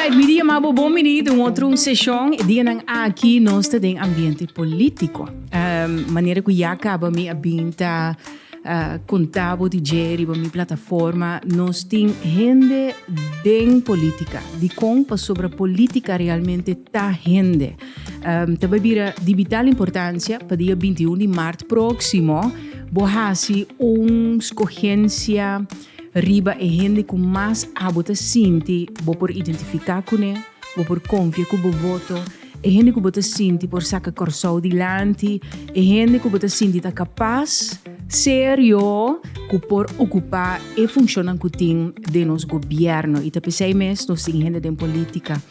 Alright, mi dia mabo bom menino, outra sessão e dia nang aqui nós tem ambiente político. Maneira que já acaba mi abinta contabo de geri ba mi plataforma, nós tem gente bem política, de compa sobre a política realmente tá gente. Também vira de vital importância para dia 21 de março próximo, bohasi escorrência riba e gente com mais habita sinti, bo por identificar com ele, bo por confiar com o voto, e gente que bota sinti por saca corsau dilante, e gente que bota sinti tá capaz, sério, que por ocupar e funcionar com o team de nosso governo. E tá pensei mesmo, nós temos gente de política.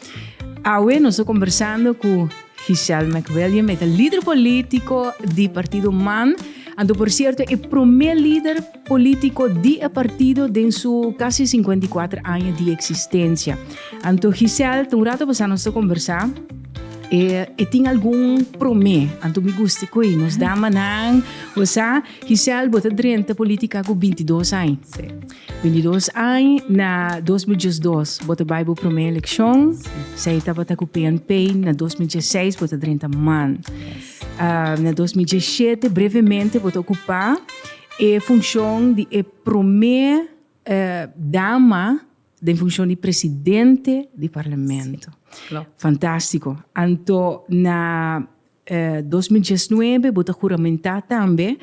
Hoje nós estamos conversando com Giselle McWilliam, é o líder político do Partido MAN. Ando, por cierto, é o primeiro líder político do partido em seus quase 54 anos de existência. Ando, Giselle, um rato você nós conversar. E tem algum promê, anto me gusta com ele. Nós dá manang, você, Giselle, bota dentro política com 22 anos. Sim. 22 anos, na 2012, bota vai para a primeira eleição. Você estava com o PNP, na 2016, bota dentro MAN. Na 2017, brevemente, bota ocupar a função de primeira dama da função de presidente do parlamento. Claro. Fantástico. Então, na 2019, bota juramentar também,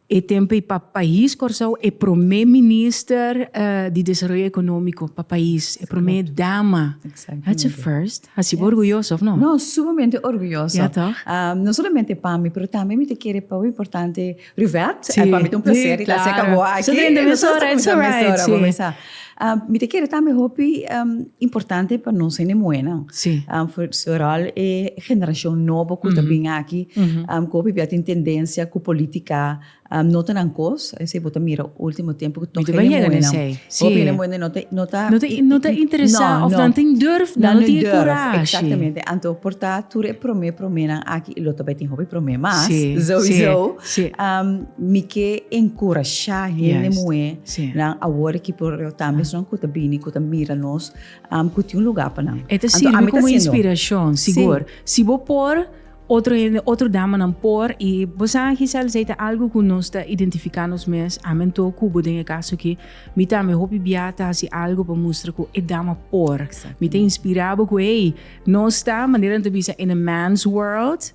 e tempo para o país, corsau, é primeiro-ministro de desenvolvimento econômico para o país, é primeira dama. That's a first. Has orgulhoso, ou não? Não, sumamente orgulhoso. Ja, toch? Não somente para mim, mas também me te quero para o importante Rivert. Para mim é um prazer estar aqui. Você tem de mesura, it's alright. Me te quero também hobby importante para nós em Moena. Sim. Vooral é geração nova que também aqui, que tem tendência com política. Não tem ancos, esse bota mira último tempo que tô querendo Moena. Sim. Moena não tá interessado, ou não tem durf, não tem coragem. Exatamente. Então, portanto, é promena aqui, e também tem hobby promena, mas sowieso, me que encorajar ele moe, na agora que por eu também não que bem que mira nós, que tem lugar para não. É serve como inspiração, seguro. Se vou por outro dama não por e você Giselle zeita algo que nós está identificando mesmo a mento cubo de caso que me também hopi biata assim algo para mostrar que é dama por me tem inspirado que ei nós está maneira de bisa in a man's world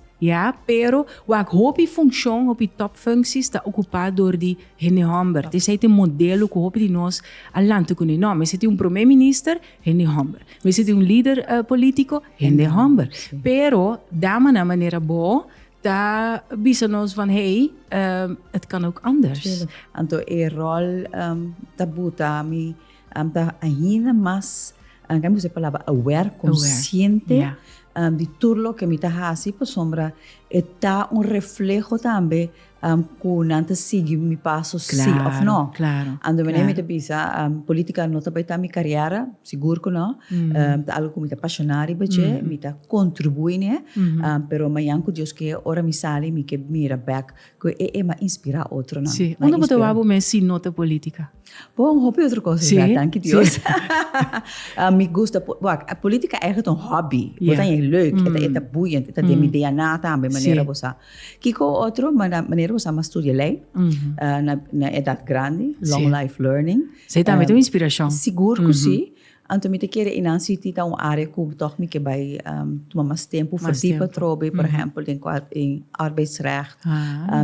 pero wak hopi função hopi top functie está ocupado door die Henny Humber. Dit is een modelo que hopi de nós alante com ele. Não, mas se tem primeiro-ministro Henny Humber. Mas se tem líder político Henny Humber. Pero dama na maneira boa da bisa nós van hey, het kan ook anders. Então é rol da buta mi da ainda mais vamos a palavra aware, consciente. De tudo que me está assim por sombra está reflejo também com antes seguir mi passo sim ou não. Claro. Ando me me pensa política não também tá minha carreira seguro que não algo que me está apaixonar e baje me está contribuir né pero amanhã que Deus que ora me sale me que mira back que é me inspirar outro não. Sim. Onde você vai me sim nota política? Bom, hobby outra coisa, sim. Dank Deus. Me gusta a política é um hobby. Wat é leuk, é boeiend, é de minha DNA também maneira você. Kiko outro maneira você mas estuda lei na idade grande, long life learning. Você também tem inspiração. Seguro que sim. Então, me te quero ir na city da área que toch me que vai tomar mais tempo verdiepen trobe, por exemplo, em arbeidsrecht,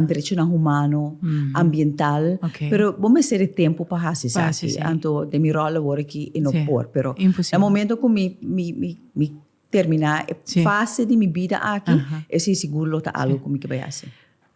direito humano, ambiental. Pero vamos ter tempo para fazer isso. Então, de minha rola agora aqui em opor, pero no momento que me terminar a fase de minha vida aqui, esse seguro tá algo que me que vai fazer.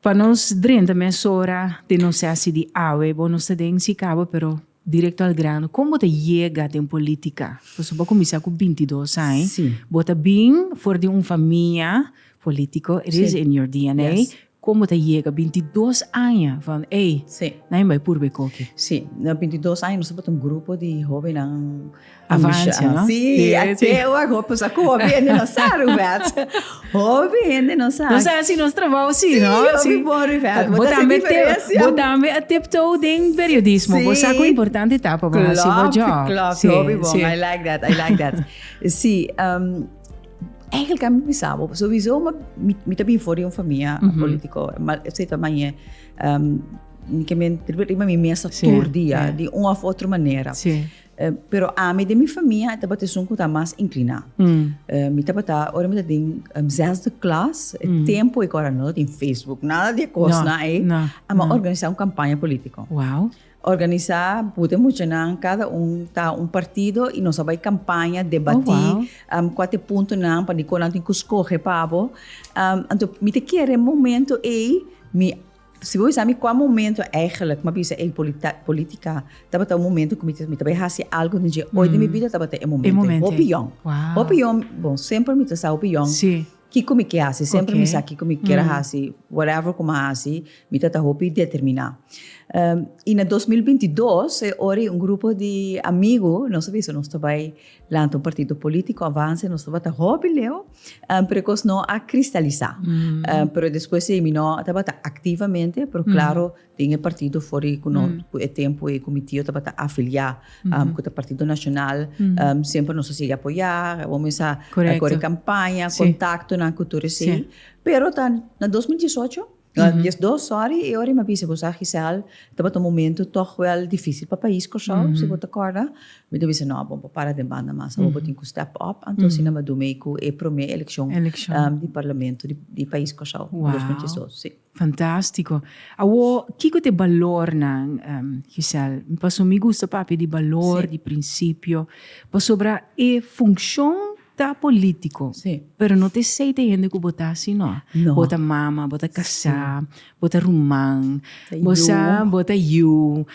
Para nós, durante a mesura de não ser assim de awe, bom, nós temos cabo, pero direto ao grano, como te chega em política? Você pode começar com 22 anos. Sim. Bota bem, for de uma família política, it is in your DNA. Yes. como te llega 22 anos van, hey, Sim. nem vai por becoque. Sim, na 22 anos nós temos um grupo de jovens não Avança, não? Sim, até o agora só que o jovem ainda não sabe, velho. Jovem ainda não sabe. Então, é assim, nós trabalhamos assim, sim, não? Sim, bom, velho. Botamos a tiptoe em periodismo. Você sabe o importante etapa para fazer o job. Claro, jovem bom. I like that. Sim, eigenlijk kan ik me samen. Sowieso, maar met een voor een familie, politico. Maar ik zeg dat maar ik heb mijn mensen tour dia, de uma of outra maneira. Pero a mim de minha família, eu bati um pouco mais inclinado. Me bata, ora me ding zesde klas, tempo e agora não tem Facebook, nada de coisa, não. Ama organizar uma campanha política. Uau. Organizar, podemos chamar cada tá partido e nós vai campanha, debater, quatro pontos não, para que não tem que escolher para então me te quer momento me se você sabe qual momento eigenlijk, maar bisa política, estava um momento que me também fazer algo de hoje de minha vida estava um momento. Opinião, bom, sempre me tá opinião. Sim. Que como que hace, sempre me sabe que como que era hace, whatever como hace, me tá hopi determinar. E na 2022, ora grupo de amigos, não sabia se nós vai lá um partido político avança, nós vai hopi leo, precos não a cristalizar. Pero depois se me não estava ativamente, pero claro, tinha partido fora com o tempo e comitê estava afiliar com o partido nacional, sempre nós se apoiar, vamos a correr campanha, contacto na cultura sim. Pero na 2018 sorry, eu me disse, você Giselle, estava um momento toch wel difícil para o país, que se você acorda, me disse, não, vamos para de banda, mas vamos ter que step up, então se não do meio é para a eleição de parlamento de país que 2018, sim. Fantástico. O que te valor na Giselle? Me gusta papi de valor, de princípio, sobre a função da político, pero não te sei de gente que botar assim, não. Bota mama, bota casar, bota rumang, bota you.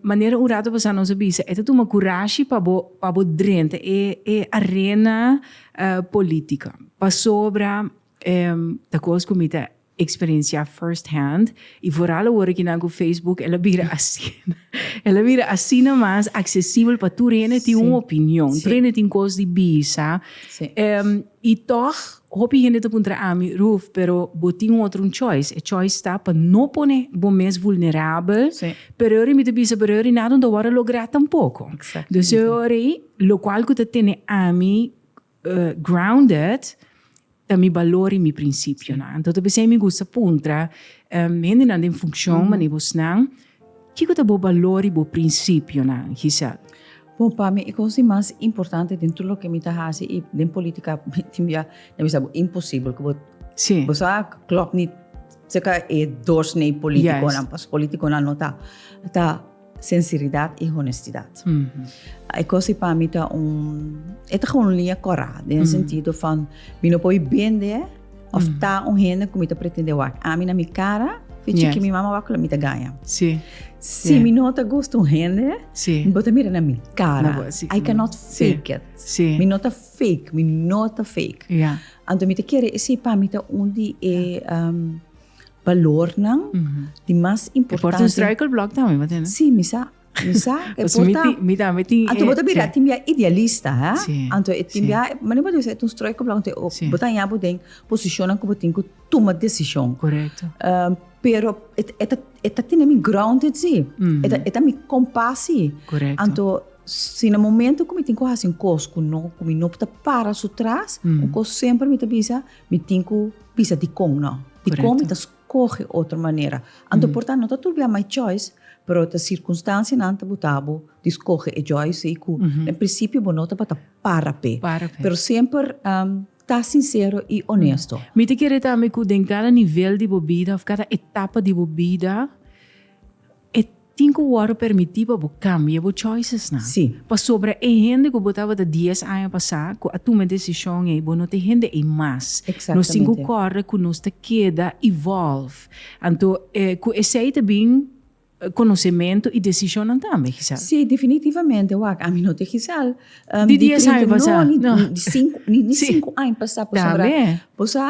Maneira urada você não sabe isso. É tudo uma coragem para bo drente é arena política. Para sobre da coisa como te experiência first hand e vooral hoor que na Facebook ela vira assim mais acessível para tu rene ter uma opinião, tu rene tem coisas de bisa e toch hoop je niet op een ami roof, pero botin outro choice. A choice está para não pôr bom mais vulnerável, pero eu me debisa bereur nada onde agora lograr tampouco. Dus eu lo qual que te tem ami grounded mi valori e mi princípio, né? Então, eu pensei me gusta puntra, ainda não tem função, mas nem você não. Que é o valor e o princípio, né, Giselle? Bom, para mim, a coisa mais importante dentro do que me está fazendo e dentro política, é impossível. Sim. Você klopt niet, você é doorsnee político, não, mas político não está sinceridade e honestidade. A coisa para mim é gewoon linha correta, no sentido van, me não pode vender, ou tá gente que me está pretendendo a mim na minha cara, fica que minha mama vai me ganha. Sim. Se me não gosta gente, me bota mira na minha cara. I cannot fake it. Me nota fake, me nota fake. Então me te quer esse para mim onde é valor não, de mais importante. Porta um striker block também, mas né? Sim, misa. Anto bota bira timbia idealista, ha? Anto timbia, mas não pode ser um striker block, botar em abo den posiciona como tem que tomar decisão. Correto. Pero eta tem me grounded sim. Eta me compassi. Correto. Anto se no momento como tem que fazer um coisa que não está para su trás, um coisa sempre me bisa, me tem que bisa de como não. De como está escolhe outra maneira. Anto portanto não está tudo bem my choice, pero a circunstância não está botado de escolhe a choice e que em princípio não está para pé. Pero sempre tá sincero e honesto. Me te querer também que em cada nível de bebida, ou cada etapa de bebida, tem que o permitir para você cambiar as choices, não? Sim. Para sobre a gente que botava de 10 anos passar, que a tua decisão é, não tem gente é mais. Exatamente. Nós temos que correr, que nós te queda evolve. Então, que esse aí também conhecimento e decisão também, Giselle? Sim, definitivamente. A mim não tem Giselle. De 10 anos passar? Não, de 5 anos passar. Também? Você,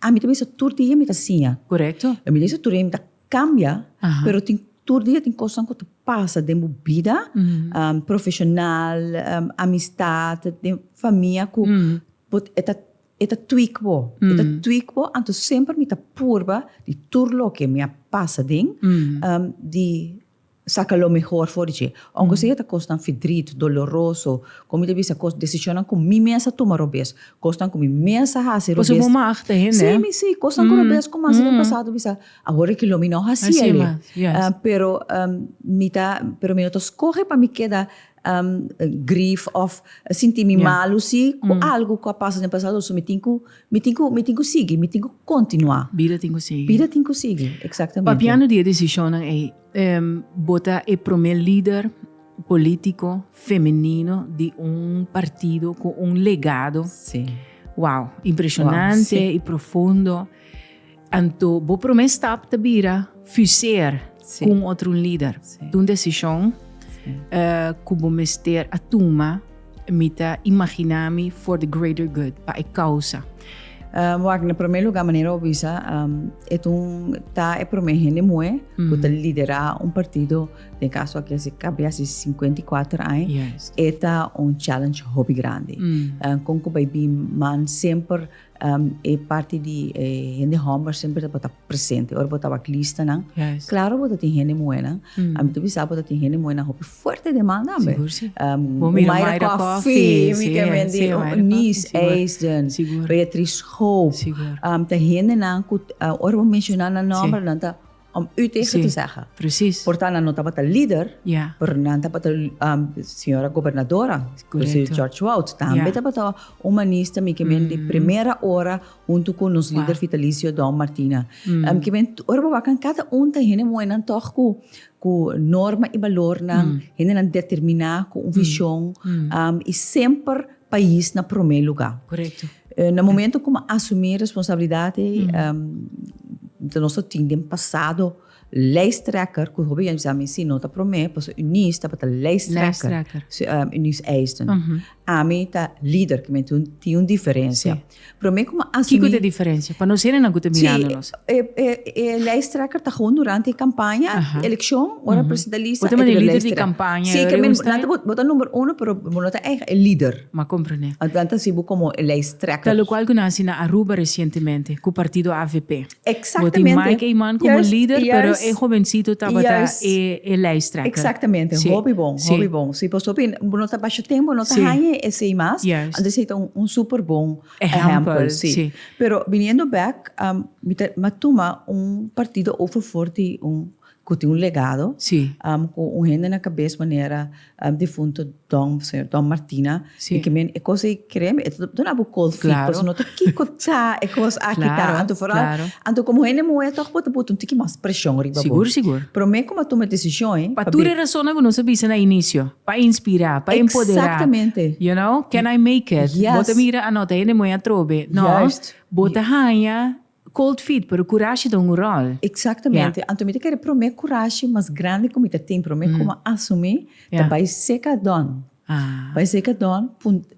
a mim também se todo dia me tá assim. Correto. A mim todo dia me tá cambia, pero tem todo dia tem coisas que passa de vida profissional, amistade, de família que eta tweak bo, anto sempre me tá purba de tudo lo que me passa de saca lo mejor for ti. Aunque seja ta costa verdriet, doloroso, como te visa costa decisionan com mi mesa tomar obes, costan com mi mesa hacer obes. Pues uma achta hen, né? Sim, costan com obes como assim no passado visa. Agora que lo mi no hacía ele. Pero mi no escorre para mi queda grief of sentir-me mal com algo que passa no passado, so me tenho seguir, me tenho continuar. Vida tenho seguir. Vida tenho seguir, exatamente. Papiano dia decisão é bota primeiro líder político feminino de partido com legado. Sim. Wow, impressionante e profundo. Anto, bo promessa tap tabira fuser com outro líder. Uma decisão como mester a tuma mita imaginami for the greater good pa a causa. Na primeiro lugar, maneira obvisa, é promessa moe que liderar partido, no caso aqui se cabe a 54 anos, é challenge hobby grande. Com que baby man sempre é parte de gente homem sempre está presente. Ora botar a lista não. Claro, botar tem gente moe não. A mim tu bisa botar tem gente moe não hobby forte demanda, ambe. Myra Coffee, me que vende Nice Eisden, Beatrice Hope. Te gente não que ora vou mencionar na nome não tá u tegen te zeggen. Precies. Portanto, não estava líder, pero não estava senhora governadora, George Wout, também estava humanista, que vem de primeira hora junto com os líderes vitalícios Dom Martina. Que vem, ora cada tem gente moena toch com norma e valor na, gente não determinar com visão e sempre país na primeiro lugar. Correto. No momento como assumir responsabilidade do nosso time passado, lijsttrekker, que hobby en samen zien, nota promé, pas unis, dat het lijsttrekker, unis eisen. Ami ta líder que me tem uma diferença. Promé como assumir. Que é a diferença? Para não serem na guta mirando-nos. Lijsttrekker tá gewoon durante a campanha, eleição, ora presidentalista. Você é líder de campanha. Sim, que me bota número 1, pero bota é líder. Ma compreende. Então sibo como lijsttrekker. Tal qual que nasce na Aruba recentemente, com o partido AVP. Exatamente. Botem Mike Eyman como líder, pero é jovencito estava é lijsttrekker. Exatamente. Hobby bom. Se você não tá baixo tempo, não tá ganha esse mais, antes é super bom exemplo. Sim. Pero viniendo back, me toma partido overforte que tem legado, com gente na cabeça maneira defunto Dom Martina, e que men é coisa creme, é tudo na cold feet, porque não tem que cotar, é coisa aqui tá, anto como gente moe toch botar tique mais pressão riba. Seguro. Pero me como toma decisão, para tu razão que não sabia na início, para inspirar, para empoderar. Exatamente. You know, can I make it? Bota mira anota gente moe a trobe, não? Bota hanha cold feet, pero coragem dá rol. Exatamente. Então, me quer prometer coragem mais grande como te tem, prometer como assumir, vai ser cadão. Vai ser cadão.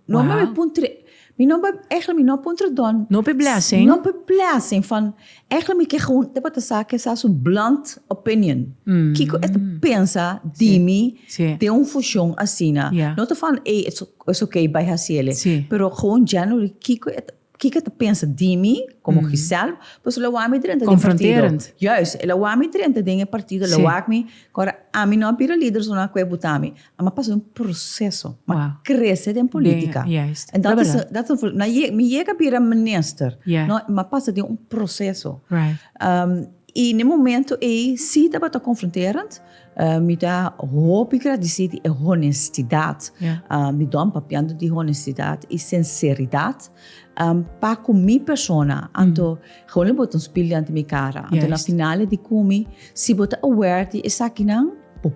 Não me puntre. Me não puntre don. Não pe blessing. Não pe blessing van eigenlijk me que gewoon te bata saque essa so blunt opinion. Que het pensa de mim de função assim na. Não te van it's okay by hasiele. Pero gewoon generally que tu pensa de mim, como jezelf, pues lo wami drenta de partido. Juist, lo wami drenta de partido, lo wami, agora a mim não pira líder zona que botami, mas passa processo, mas cresce em política. Juist. En dat is na me chega pira minister, mas passa de processo. Right. E no momento se estava confronterend, me dá hoop ik de honestidade, me dá papiando de honestidade e sinceridade, para com minha persona, então gewoon botar espelho ante minha cara, então na finale de comi, se botar aware de essa aqui não,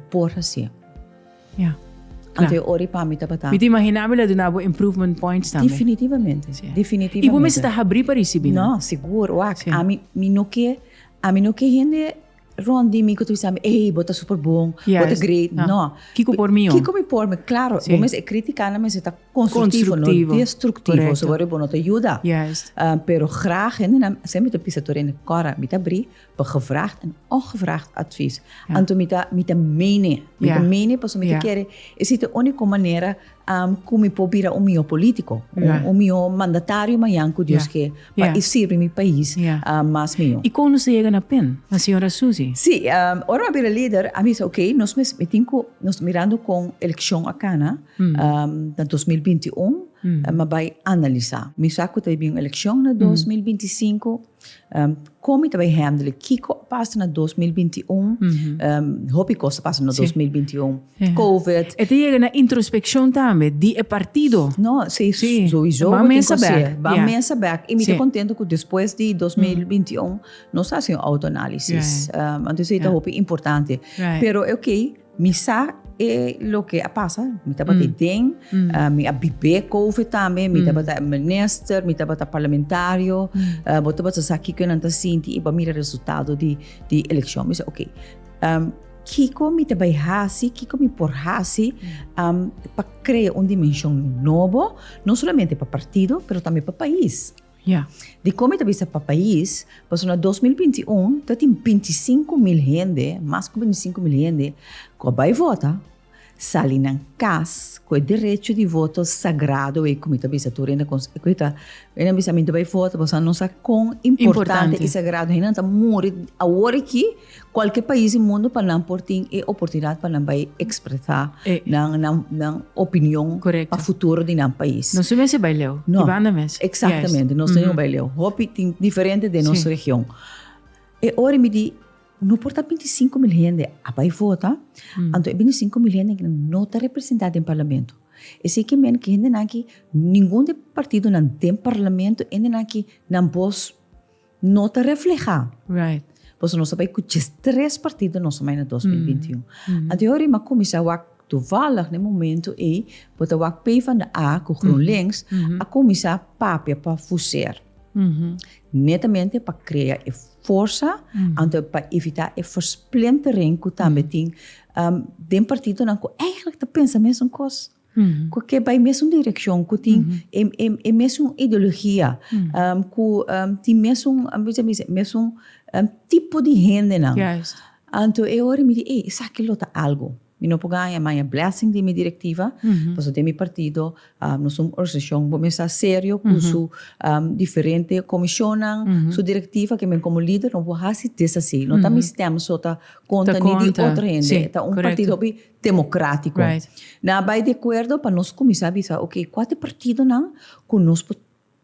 por assim. Então ori para mim tá. Me imaginava de nabo improvement points também. Definitivamente. E como você está abrir para isso, Não, seguro, a mim não que gente Ron di mi ko tu sabi, bota super bom, bota great. No. Kiko por mí. Kiko mi por me, claro. Sí. Vamos a criticar, mas está constructivo, no destructivo. So waarom no te ayuda. Juist. Pero graag en sempre te pisator in de kara, met dat brie, per gevraagd en ongevraagd advies. En toen met de mene, pas met de keren, is het de única manera como pobira o meu político, o meu mandatário manhanco Deus que para servir mi país mais meu. E como se chega na PEN, a senhora Suzy? Sim, ora a líder, a mim disse, ok, nós mirando com eleição acá, na 2021, mas vai analisar. Me saco também uma eleição na 2025, como também handle, Kiko passa na 2021, Hopi Costa passa na 2021, Covid. E te chega na introspecção também, de partido? Não, sim, sowieso. Vamos saber. E me estou contente que depois de 2021, nós fazemos autoanálise. Então, isso é muito importante. Pero, ok, me sabe lo que passa, me estava tem, me abibe COVID também, me estava minister, me estava parlamentário, bota aqui que não está sentindo e para mirar o resultado de eleição, me disse, ok, Kiko me estava hasi, Kiko me por hasi, para criar uma dimensão nova, não somente para partido, mas também para país. De como está vista para o país, passou na 2021, tem 25 mil gente, mais que 25 mil gente, que vai votar, sali na casa, com o direito de voto sagrado, e como está vista, tu ainda consegue, ainda vista, vai votar, você não sabe quão importante e sagrado, ainda está morrer, a hora que qualquer país do mundo para não ter a oportunidade para não vai expressar na opinião para o futuro de um país. Não se vai ler, não, exatamente, não se vai ler. Hopi tem diferente de nossa região. E agora me diz, não porta 25 mil gente a vai votar, então 25 mil gente que não está representada em parlamento. Esse que men que ainda aqui nenhum de partido não tem parlamento, ainda aqui não pode não está reflejar. Right. Pois nós sabemos que os 3 partidos não são mais na 2021. Então agora uma comissão toevallig no momento e bota o PvdA com GroenLinks a comissão papia para fazer. Netamente para criar força, para evitar a versplintering que também tem de partido não que eigenlijk te pensa mesmo coisa. Que vai mesmo direção, que tem é mesmo ideologia, que tem mesmo tipo de gente não. Então eu ora me diz, isso aqui lota algo. Mi não pode ganhar mais blessing de minha diretiva, porque de meu partido, nós somos uma organização, vamos estar sério, com sua diferente comissão, sua diretiva, que como líder, não vou fazer isso assim. Não estamos só conta nem de outra gente. É partido democrático. Na vai de acordo para nós começar a dizer, ok, quatro partidos não, conosco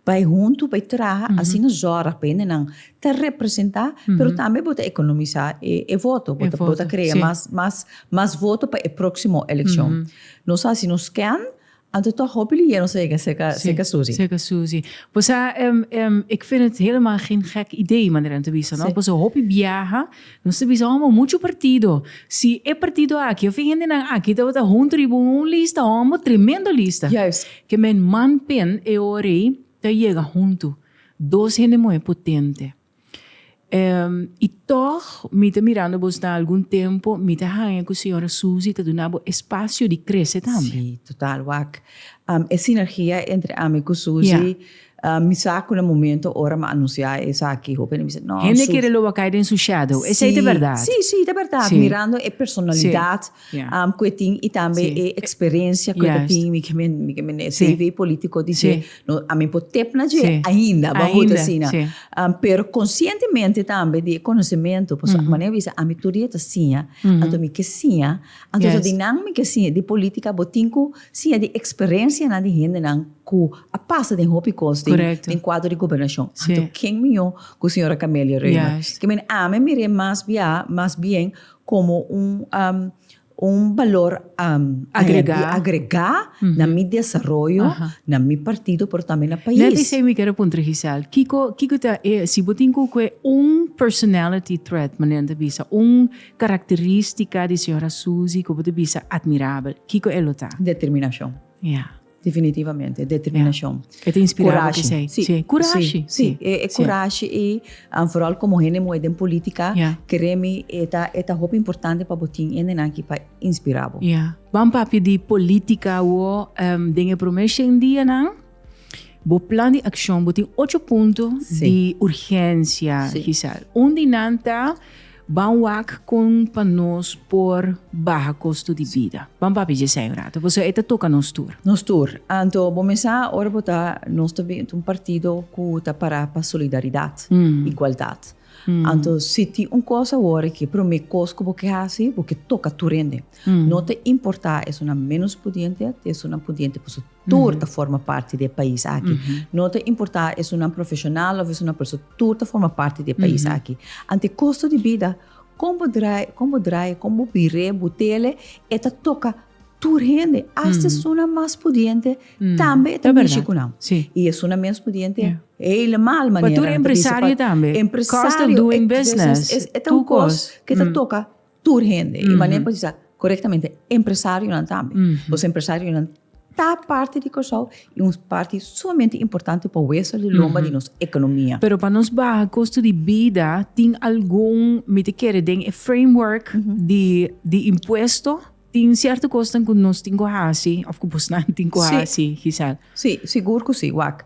vai junto, vai trabalhar, assim nas horas, para ele não te representar, mas também pode economizar e voto, pode criar mais voto para a próxima eleição. Nós assim nos querem, então toch hoop je nog zeker Suzy. Zeker Suzy. Dus ik vind het helemaal geen gek idee, meneer de Visa. No? Dus hoop je viaja, nos te visa allemaal mucho partido. Si é partido aqui, eu fico entendendo aqui, tá bota junto e uma lista, uma tremenda lista. Juist. Que men man pen e orei, tá chega junto. 2 gente muito potente. E toch, me está mirando vos há algum tempo, me está ganhando com a senhora Suzy, está dando espaço de crescer também. Sim, total, wak. A sinergia entre a e Suzy, me saco no momento, ora me anunciar, essa aqui, hope, me diz, não. Gente quer lo cair em seu shadow, essa é de verdade. Sim, de verdade. Mirando a personalidade, que tem, e também a experiência que tem, que me CV político, dizer, a mim pode ter na ainda, bahuta assim, pero conscientemente também de conhecimento, porque a maneira visa a mitoria assim, então me que sim, então a dinâmica assim de política, botinco, sim, de experiência na de gente não que a passa de Hopi Costa em quadro de governação. Então quem me com a senhora Camélia Reima, que me mire mais bem como valor agregar na meu desenvolvimento, na meu partido, mas também no país. Net is ik quero ponto Giselle. Kiko se botinco que personality trait, meneer de Visa, característica de senhora Suzy que você bisa admirável. Kiko elota. Determinação. Ja. Definitivamente, determinação. É te inspirava Coragem. que Sim. Sim. Coragem. Sim. É coragem e vooral como gente moeda em política, queremos é roupa importante para botar em aqui para inspirar. Vamos papi de política o dengue promessa em dia não? O plano de ação botem 8 pontos de urgência, Giselle. Onde nanta vão com para nós por baixo custo de vida. Vamos papi de ser rato. Você está toca nos tour. Nos tour. Então, vamos começar agora botar nós também um partido que está para solidariedade, igualdade. Então, se tem uma coisa agora que para mim coisa que assim, porque toca tu rende. Não te importa, é uma menos pudiente, é uma pudiente, porque toda forma parte do país aqui. Não te importa, é uma profissional ou é uma pessoa, toda forma parte do país aqui. Ante custo de vida, como vire, botele, eta toca tu rende, hasta é uma mais pudiente, também mexe com não. E é uma menos pudiente, é mal maneira. Mas tu é empresário também. Empresário. Cost of doing business. É uma coisa que te toca tu rende. E maneira para dizer corretamente, empresário não também. Você empresário não está parte de coisa e uma parte sumamente importante para o resto de lomba de nossa economia. Pero para nós baixo custo de vida, tem algum, me te quer dizer, framework de imposto. Tem certa coisa que nós temos que fazer, ou que nós não temos que fazer, Giselle? Sim, seguro que sim, Wak.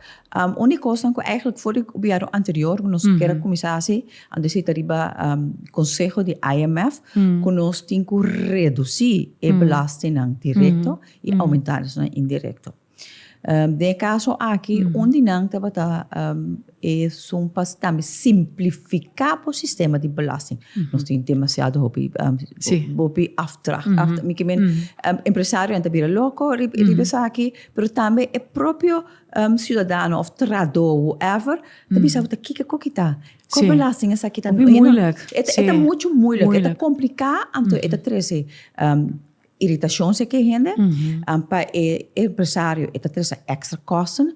Única coisa que eigenlijk voor o governo anterior, que nós queremos começar a fazer, antes de arriba conselho de IMF, que nós temos que reduzir a belasting direto e aumentar a indireto. De caso aqui, onde não estava é também simplificar o sistema de belasting. Nós temos demasiado hobby afdracht. Empresário anda vir louco, aqui, mas também é próprio cidadão, ou trador, whatever, também sabe que está. Com belasting essa aqui também. É muito moeilijk. É complicado, então é trazer irritação se que rende, para o empresário é trazer extra custo,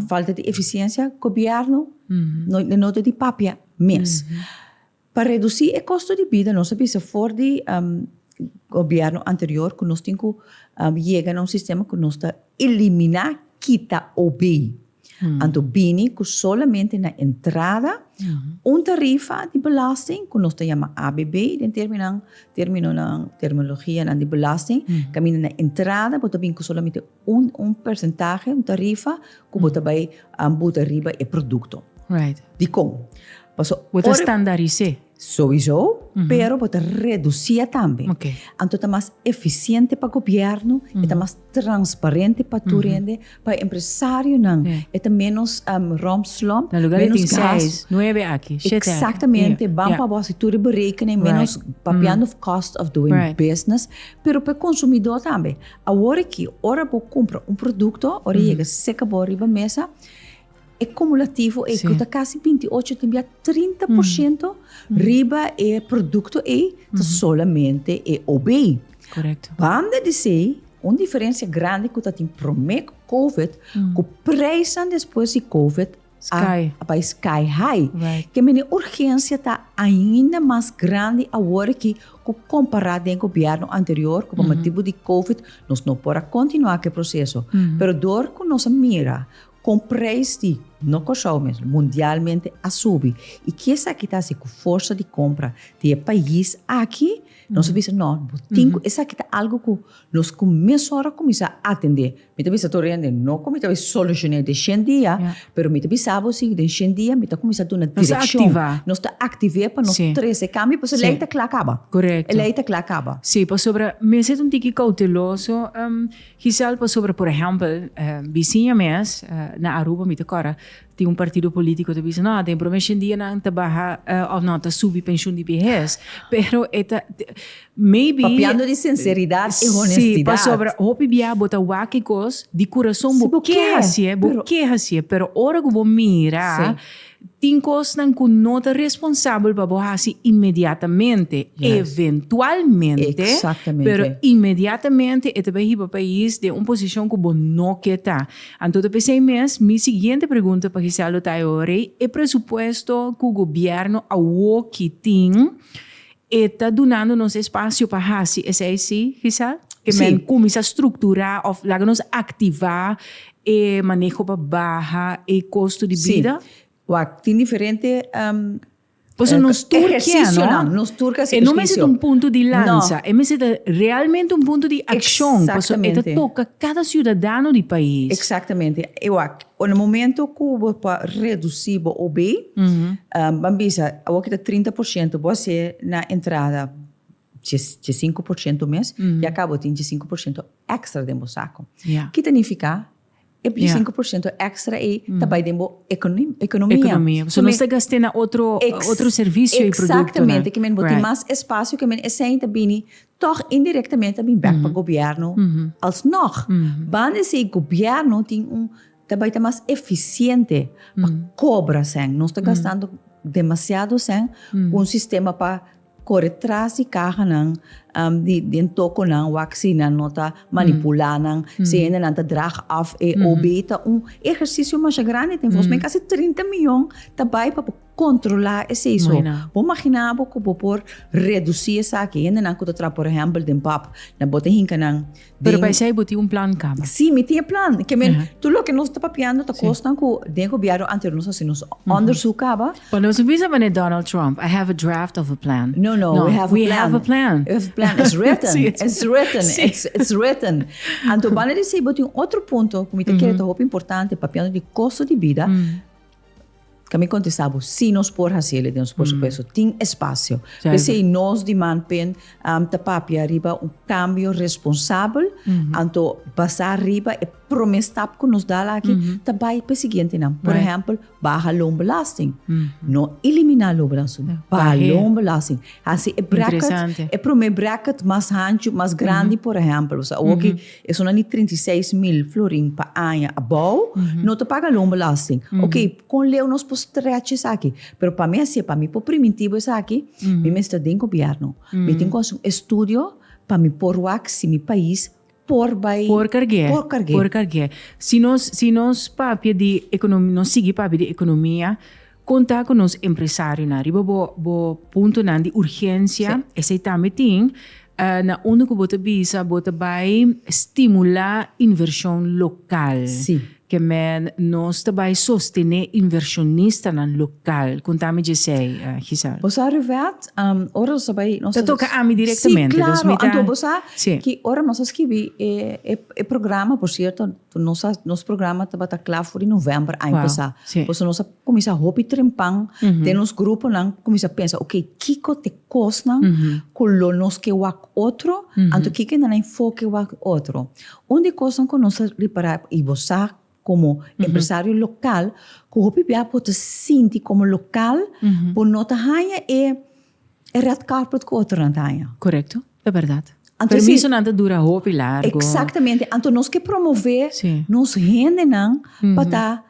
falta de eficiência, governo, não de papia, mês. Para reduzir o custo de vida, nós sabemos fora de governo anterior, que nós temos que chegar a um sistema que nós eliminar, quita ou bem. Então, bem que solamente na entrada, tarifa de belasting, que nós chamamos ABB, em terminologia de belasting, caminha na entrada, bota bem que solamente percentagem, tarifa, que bota bem bota riba e produto. Right. De como? Bota standardizar. Sowieso, pero bota reduzir também. Então, está mais eficiente para o governo, está mais transparente para tu rende, para o empresário não. Está menos romslomp, menos gasto. 9 aqui. Exatamente, vamos para você tu berekenen, menos papiando cost of doing business, pero para o consumidor também. Agora que, ora vou comprar produto, ora chega seca por riba mesa, é cumulativo, é que quase 28, tem 30% riba é produto e solamente é OB. Correto. Vamos dizer, uma diferença grande que tem prometo COVID, que o preço depois de COVID vai sky high. Que a minha urgência está ainda mais grande agora que comparado com o governo anterior, com o motivo de COVID, nós não podemos continuar aquele processo. Mas dor que nós mira, com preço de não coxão mesmo, mundialmente a subir. E que essa aqui está com força de compra de país aqui, nós sabemos, não, essa aqui está algo que nós começamos a começar a atender. Me também estou rende, não como também solucionar de 100 dias, mas me também sabe assim, de 100 dias, me está começando a dar uma direção. Nós está ativar para nós trazer câmbio, porque a lei está clara acaba. Correto. A lei está clara acaba. Sim, para sobre, me sinto um tique cauteloso, Giselle, para sobre, por exemplo, vizinha mês, na Aruba, me toca tem partido político que diz, não, tem promessa em dia não está barra, ou não está subir pensão de vejez, pero eta, maybe... Papiando de sinceridade e honestidade. Sim, para sobre, hopi bia bota wakikos, de coração, porque assim, pero ora que vou mirar, tem coisas que não é responsável para você imediatamente, eventualmente, pero imediatamente é também para o país de uma posição que você não quer estar. Então, eu pensei mesmo, minha seguinte pergunta para Giselle Tayoré é presupuesto que o governo que tem está donando nos espaço para fazer esse aí, Giselle? que men começa a estruturar ou nos ativar e manejo para baixar e custo de vida. Tem diferente Pues nos ejercicio, ¿no? Nos turcas e não é um ponto de lança, é realmente um ponto de ação. Porque toca cada cidadão do país. Exatamente. No momento que para reduzir o OB, bambisa, eu que 30% você na entrada de 5% mês, e acaba tendo 5% extra de saco. Que significa? E 5% extra e também demo economia. Você não está gastando outro serviço e produto. Exatamente, que men tem mais espaço que men é também toch indiretamente também back para o governo alsnog. Banda se o governo tem também tá mais eficiente para cobrar sem, não está gastando demasiado sem um sistema para correr atrás e carga nang de toco nang vacina nota manipular nang se ainda não drag af e obeta exercício mais grande tem vos quase 30 milhões também para controlar esse isso. Vou imaginar que por reduzir essa aqui ainda não contra por exemplo de pap na bota hinca nang pero para isso aí um plano cama. Sim, me tinha plano que men tudo que nós está papiando tá costan com de governo anterior nós assim nós undersukaba. Quando você pensa em Donald Trump, I have a draft of a plan. No, we have a plan. We have a plan. It's written. It's written. Então, quando ele se botou outro ponto, como eu quero muito importante, papiando de custo de vida, que me contestava, se nós por fazer, por supuesto, tem espaço. Se nós demandamos tapapia arriba cambio responsável, então passar arriba e promessa que nos dá aqui, também para o seguinte, por exemplo, baja loonbelasting. Não eliminar loonbelasting, baja loonbelasting. Assim, é bracket mais ancho, mais grande, por exemplo. Ok, é só 36 mil florim para ano above, não te paga loonbelasting. Ok, com leu nós podemos stretch aqui. Pero para mim, assim, para mim, por primitivo isso aqui, me está dentro do governo. Me tem um estudo para me pôr o axi, meu país, por carguer. Se nós papia de economia, nós seguir papia de economia, contar com os empresários na riba bo ponto na de urgência, esse também tem na onde que bota bisa bota vai estimular inversão local. Sim. Que men nós também sostener inversionista na local. Contame de sei, Giselle. Você arrivat, ora sabai nós. Toca a mim diretamente. Sim, claro. Então você que ora nós escrevi programa, por certo, nosso programa estava claro em novembro ano passado. Você nós começa a hobby trempang, de nos grupo não começa a pensar, ok, kiko te cosnan, colo nos que wak outro, anto kiko na enfoque wak outro. Onde cosnan com nós reparar e você como empresário local, que o PPA pode sentir como local, por nota hanha red carpet com outra hanha. Correto, é verdade. Permisso não dura roupa largo. Exatamente. Então, nós que promover, nós rende não para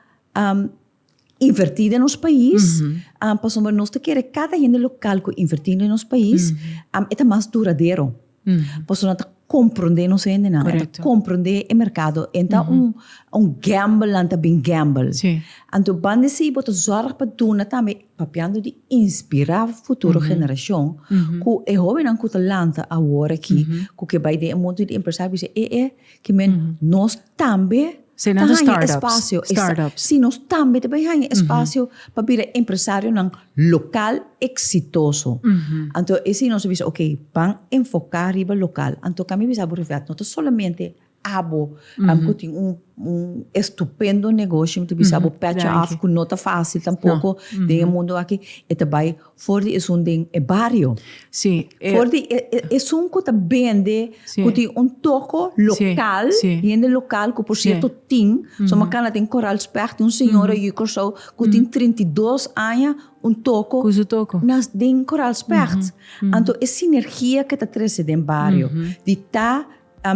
invertir no nosso país, para nós querer cada gente local que invertir no nosso país, é mais duradouro. Para nós compreender não sei não, compreender o mercado, então gamble anta bem gamble. Então bande se bota zorg para tuna também papiando de inspirar a futura geração, que é jovem não que lanta agora aqui, que vai de mundo de empresários que men nós também espaço. Sim, nós também temos espaço para vir empresário local exitoso. Então, esse nós vimos, ok, vamos enfocar riba local. Então, kami bisa burivat, não somente que tem estupendo negócio, que bisa patch off, que não está fácil tampouco, de mundo aqui, e também fora é ding barrio. Sim. Fora que também que tem toco local, e local que por certo tem, só uma tem coral spert, senhora Yukoso, que tem 32 anos, toco, nas den coral spert. Então, é sinergia que está trazendo em barrio, de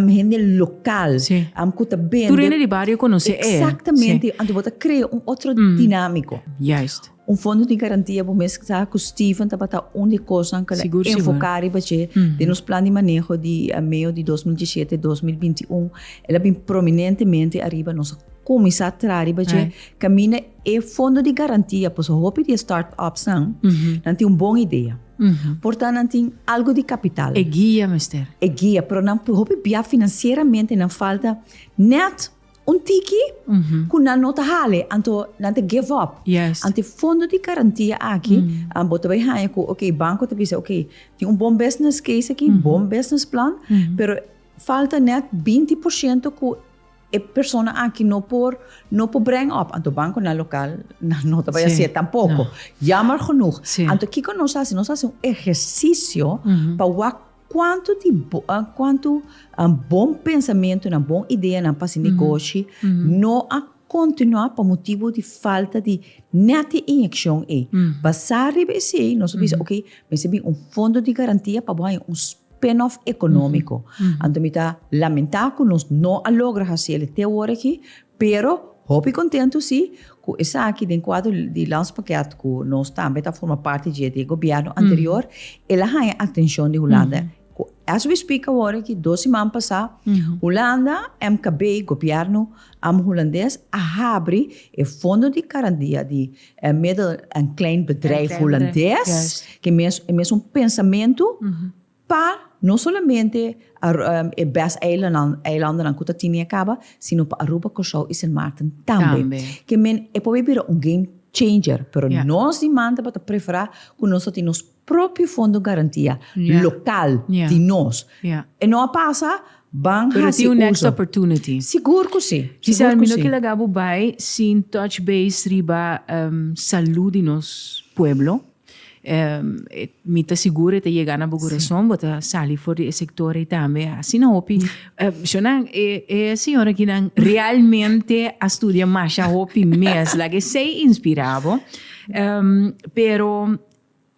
gente local, que também... Tu de barrio conhece exatamente, então você cria outro dinâmico. Justo. Fundo de garantia para mês que com Steven está onde coisa que enfocar e bater de nos plano de manejo de meio de 2017 2021 ela bem prominentemente arriba nossa começar a trazer bater caminha e fundo de garantia para o hobby de startups não tem uma boa ideia. Portanto, tem algo de capital. É guia, mister. É guia, pero não hope bia financeiramente não falta net tiki que não te hale, não te give up. Yes. Ante fundo de garantia aqui, bota bem raia que ok, banco te diz, ok, tem bom business case aqui, bom business plan, pero falta net 20% que a pessoa aqui não por bring up. Anto banco na local não te vai ser tampouco. Jammer genoeg. Anto aqui que nós fazemos exercício para quanto bom pensamento, na bom ideia, na passe negócio, não a continuar por motivo de falta de neta injeção. Basar esse, nós sabemos, ok, recebi fundo de garantia para spin-off econômico. Então, me está lamentável que nós não logramos fazer até agora aqui, pero hope contento sim, que essa aqui dentro do quadro de lançamento que nós também está forma parte do governo anterior, ela tem a atenção de Holanda. As we speak agora que 2 semanas passadas, Holanda, MKB, governo holandês, abre o fundo de garantia de middel- en klein bedrijf holandês, que é mesmo pensamento para não somente a best eilanden aan Kutatini acaba, sino para Aruba, Curaçao e Sint Maarten também. Que é para vir game changer, pero nós demanda para preferir que nós temos próprio fundo de garantia local de nós. E não passa bang pero tem next opportunity. Seguro que sim. Giselle, mino que lagabo bai sin touch base riba saúde nos pueblo. Me tá segura de chegar na coração, bota sali fora do setor e também assim não hopi. A senhora que não realmente estuda mais a hopi mesmo, lá que sei inspirado, pero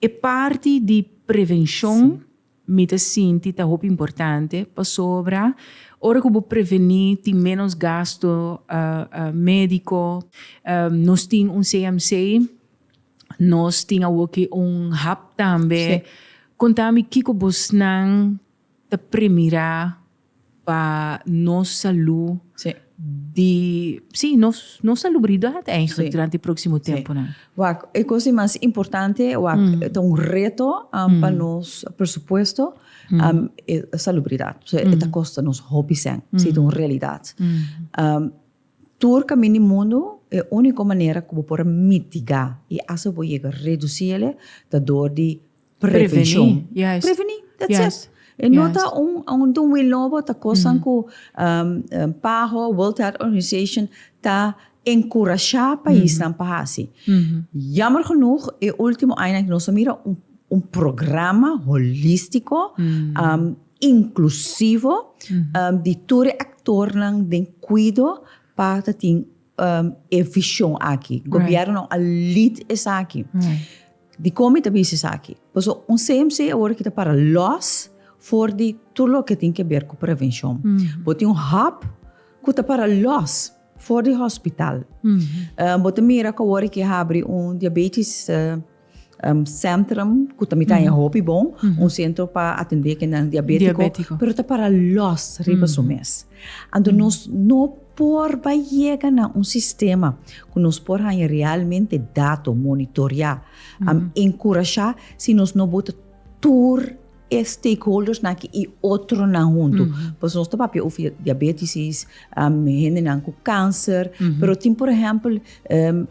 é parte de prevenção. Me tá sinti tá hopi importante para sobra. Ora que vou prevenir, tem menos gasto médico, nós temos CMC. Nós tínhamos aqui hub também. Contame que você não te primeira para nossa saúde nossa salubridade eigenlijk durante o próximo tempo. A coisa mais importante é reto para nós, presupuesto, é a salubridade. É costa nos hobbies, é uma realidade. Todo caminho no mundo é a única maneira que você mitigar e assim você reduzir a dor de prevenção. Prevenir, that's it. E nota will novo tá coisa que PAHO, World Health Organization tá encorajar país na passe. Jammer genoeg, é o último ano que nós mira programa holístico, inclusivo, de todo actor de cuido para ter visão aqui. O governo a lead é aqui. De como também é aqui. Pois CMC agora que está para los for de tudo que tem que ver com prevenção. Tem hub que está para los for de hospital. Tem mira que agora que abre diabetes centrum que também tem hobby bom, centro para atender quem é diabético, pero está para los ribas o mês. Então nós não por vai chegar a sistema que nos por realmente dados monitorear, encorajar se nós não bota tur stakeholders na e outro na junto. Pois nós estamos a ouvir diabetes, gente com câncer, pero tem por exemplo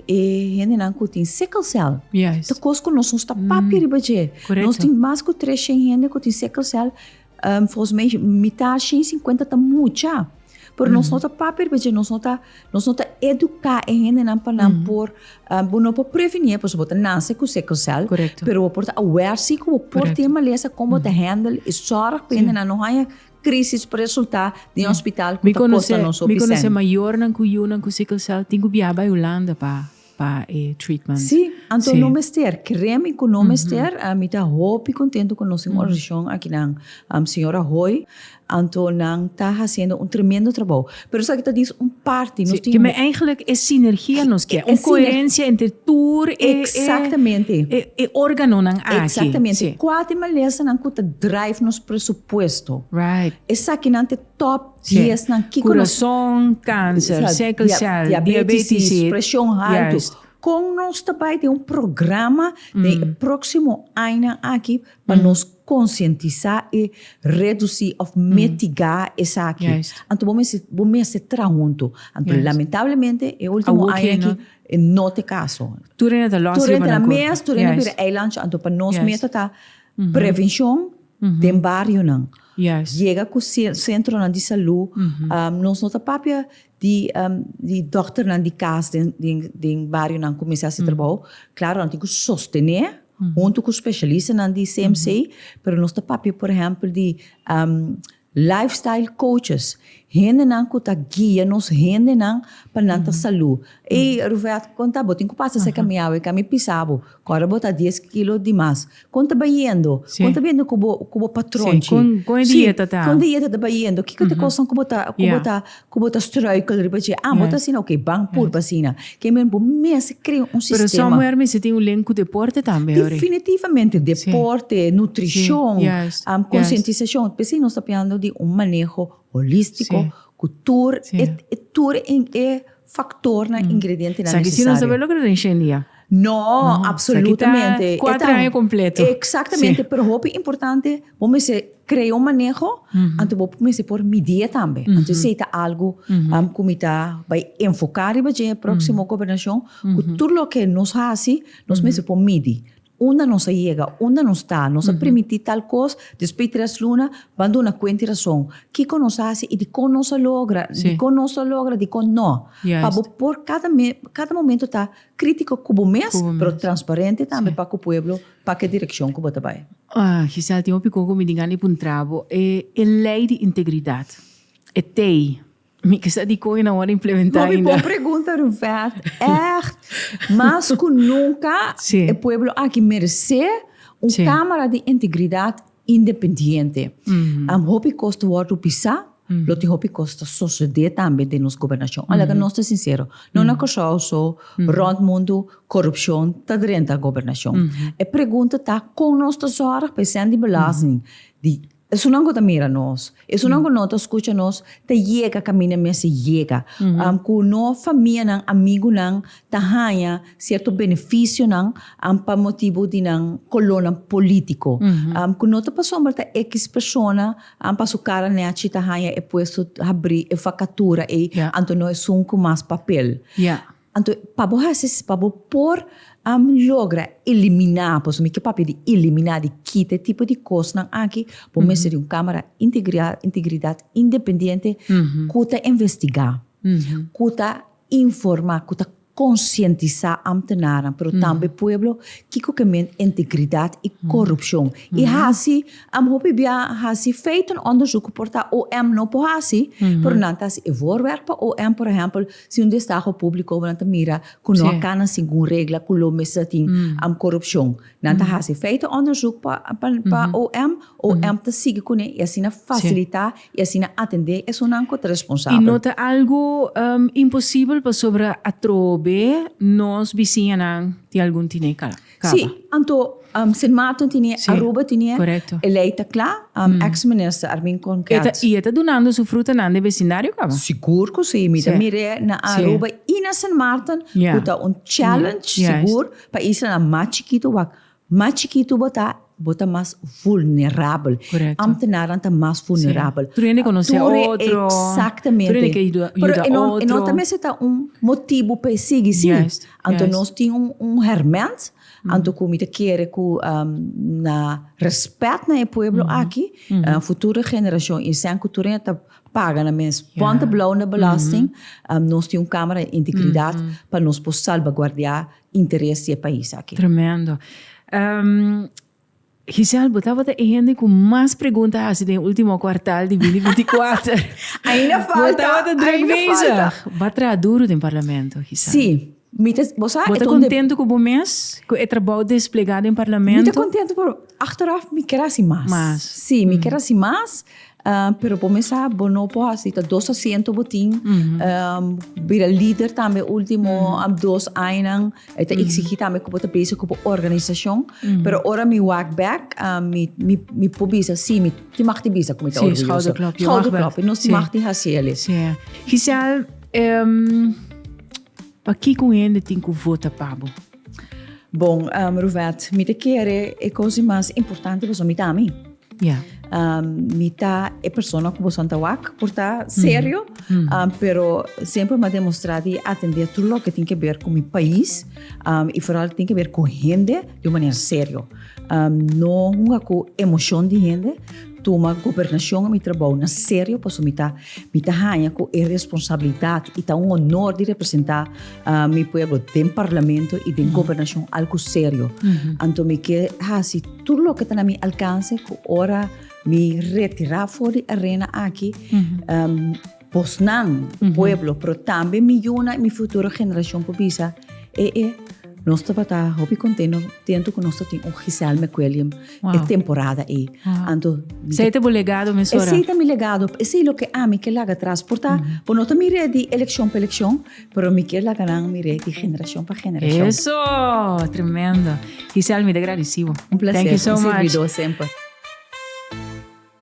gente que tem sickle cell. Então coisa que nós estamos a papir nós tem mais que 300 gente que tem sickle cell, volgens mij metade 150 tá muita. Pero nós não está papel, nós não está educar a gente não para por não para prevenir, pois botar nasce com sickle cell, pero por aware se que por ter uma lesa como te handle e sorg para gente não há crise para resultar de hospital que tá costa nos me conhece maior não com sickle cell, tem que viajar para Holanda para treatment. Sim, então não mester, creme que não mester, me está hope contento com nossa organização aqui na senhora Roy. Então não está fazendo tremendo trabalho. Pero só que está diz parte. Que me eigenlijk é sinergia nos que coerência entre tour e órgão não aqui. Exatamente. Quatro maleza não que drive nos presupuesto. Right. Essa que não te top 10 não que coração, câncer, sickle cell, diabetes, pressão alta. Com nós também tem programa de próximo ano aqui para nos conscientizar e reduzir ou mitigar essa aqui. Então, vamos se junto. Então, lamentavelmente, o último ano aqui não tem caso. Turena da loja. Turena da mês, turena para eiland, então para nós meta tá prevenção de bairro não. Chega com o centro de saúde, nós não tá papia de doctor de casa de bairro não começar a trabalhar. Claro, não tem que sostener junto com especialistas de CMC, mas nós tá papia, por exemplo, de lifestyle coaches. Gente não que tá guia nos gente não para nossa saúde. E Roberto, quando botin que passa essa caminhada e caminho pisado, agora botar 10 quilos de mais. Quando tá baiando, quando tá vendo como patrão, com a dieta tá. Com a dieta tá baiando, que te costa que botar struikel ribache. Botar assim, ok, bang por pasina. Que me se cria sistema. Mas só mulher me se tem elenco de deporte também, definitivamente deporte, nutrição, conscientização. Pensei nós tá falando de manejo holístico, cultura, é factor na ingrediente necessário. Sabe se não sabe o que é engenharia? Não, absolutamente. 4 anos completo. Exatamente, pero é importante, vamos criar manejo, então vamos por medir também. Então, se é algo como está, vai enfocar e vai a próxima governação, tudo o que nos faz, nós vamos por medir. Onde não se chega, onde não está, não se permite tal coisa, depois 3 lunas, quando uma conta razão. Que nos faz e de como não se logra, de como não se logra, de como não. Para por cada momento está crítico como mês, mas transparente também para o povo, para que direção que você vai. Gisela, tem um pouco como me digam para um trabalho, é lei de integridade. É TEI. Me que está de coisa na hora implementar ainda. Boa pergunta, Roberto. Mas que nunca o povo aqui merece câmara de integridade independente. Hobby custa o outro pisar, lo que hobby custa sociedade também de nossa governação. Olha, que nós estamos sinceros. Não é coisa só, rond mundo, corrupção, está dentro da governação. A pergunta está com nossa zorg, pensando em belasting. Isso não é mira nós. Isso não é nós escuta nós. Te chega caminho mesmo chega. Com no família não, amigo não, te ganha certo benefício não, para motivo de não colônia político. Com não te passou para X pessoa, para sua cara né, te ganha e puesto abrir e facatura e então não é com mais papel. Então para por logra eliminar, pois me que papel de eliminar de quita tipo de coisa aqui, por me ser câmara integridade independente, que investigar, que informar, que conscientizar ambtenaran, pero também pueblo que comente integridade e corrupção. E assim, hopi bia assim feito onderzoek por ta OM não por assim, por nantas e voorwerpen OM, por exemplo, se destaque público nanta mira, que não cana singun regla, que lo mesatin corrupção. Nanta assim feito onderzoek pa OM te sigue com e assim facilitar e assim atender, é um anco responsável. E nota algo impossível para sobre a trobe nos vizinhos de algum tineca. Sim, então Sint Maarten tinha, Aruba tinha, eleita claro, ex-minister Armin Concret. E está donando sua fruta no vecindário, cara? Seguro que sim, mire na Aruba e na Sint Maarten, está challenge seguro para isso na mais chiquito bota mais vulnerável. Ambtenaran está mais vulnerável. Tu nem conhece outro. Exatamente. Tu nem que ajuda outro. E não também está motivo para seguir, sim. Então nós temos hermente, então como te quer que na respeito na povo aqui, futura geração e sem cultura está paga na mesma ponta blauw na belasting, nós temos câmara de integridade para nós poder salvaguardar interesse do país aqui. Tremendo. Gisela, botava a gente com mais perguntas assim no último quartal de 2024. Ainda falta. Botava drag bezig. Batra duro no parlamento, Gisela. Sim. Você está contente com o mês? Com o trabalho desplegado em parlamento? Estou contente, por achteraf me quer assim mais. Sim, me quer assim mais. Pero começar bono po assim tá 2 asientos botin vira líder também último 2 anos eta exigir também que bota base com organização pero ora me walk back me pobisa sim me te mag te bisa como tá schouderklop nós te mag te hacer sim Gisela Aqui com ele tem que votar pabo. Bom, Ruvet, me te quer é coisa mais importante para mim também. Yeah. Mita é pessoa que você não wak, porta sério, pero sempre me demonstrar de atender tudo o que tem a ver com o país e vooral tem a ver com gente de maneira séria. Não com emoção de gente, toma governação a meu trabalho na sério, posso mita ganha com responsabilidade e tá honor de representar meu povo no parlamento e na governação algo sério. Então me que se tudo o que está na meu alcance, ora me retirar fora da arena aqui, posnan pueblo, pero também me una mi futura geração por visa nós estamos hobby contendo tento que nós temos Giselle McWilliam temporada aí. Então, seita o legado, me sora. Seita mi legado, sei lo que que lá atrás, porta, por não me ready eleição para eleição, pero me quer lá ganhar me ready geração para geração. Eso, tremendo. Giselle, me agradecido. Um prazer. Thank you so much. Sempre.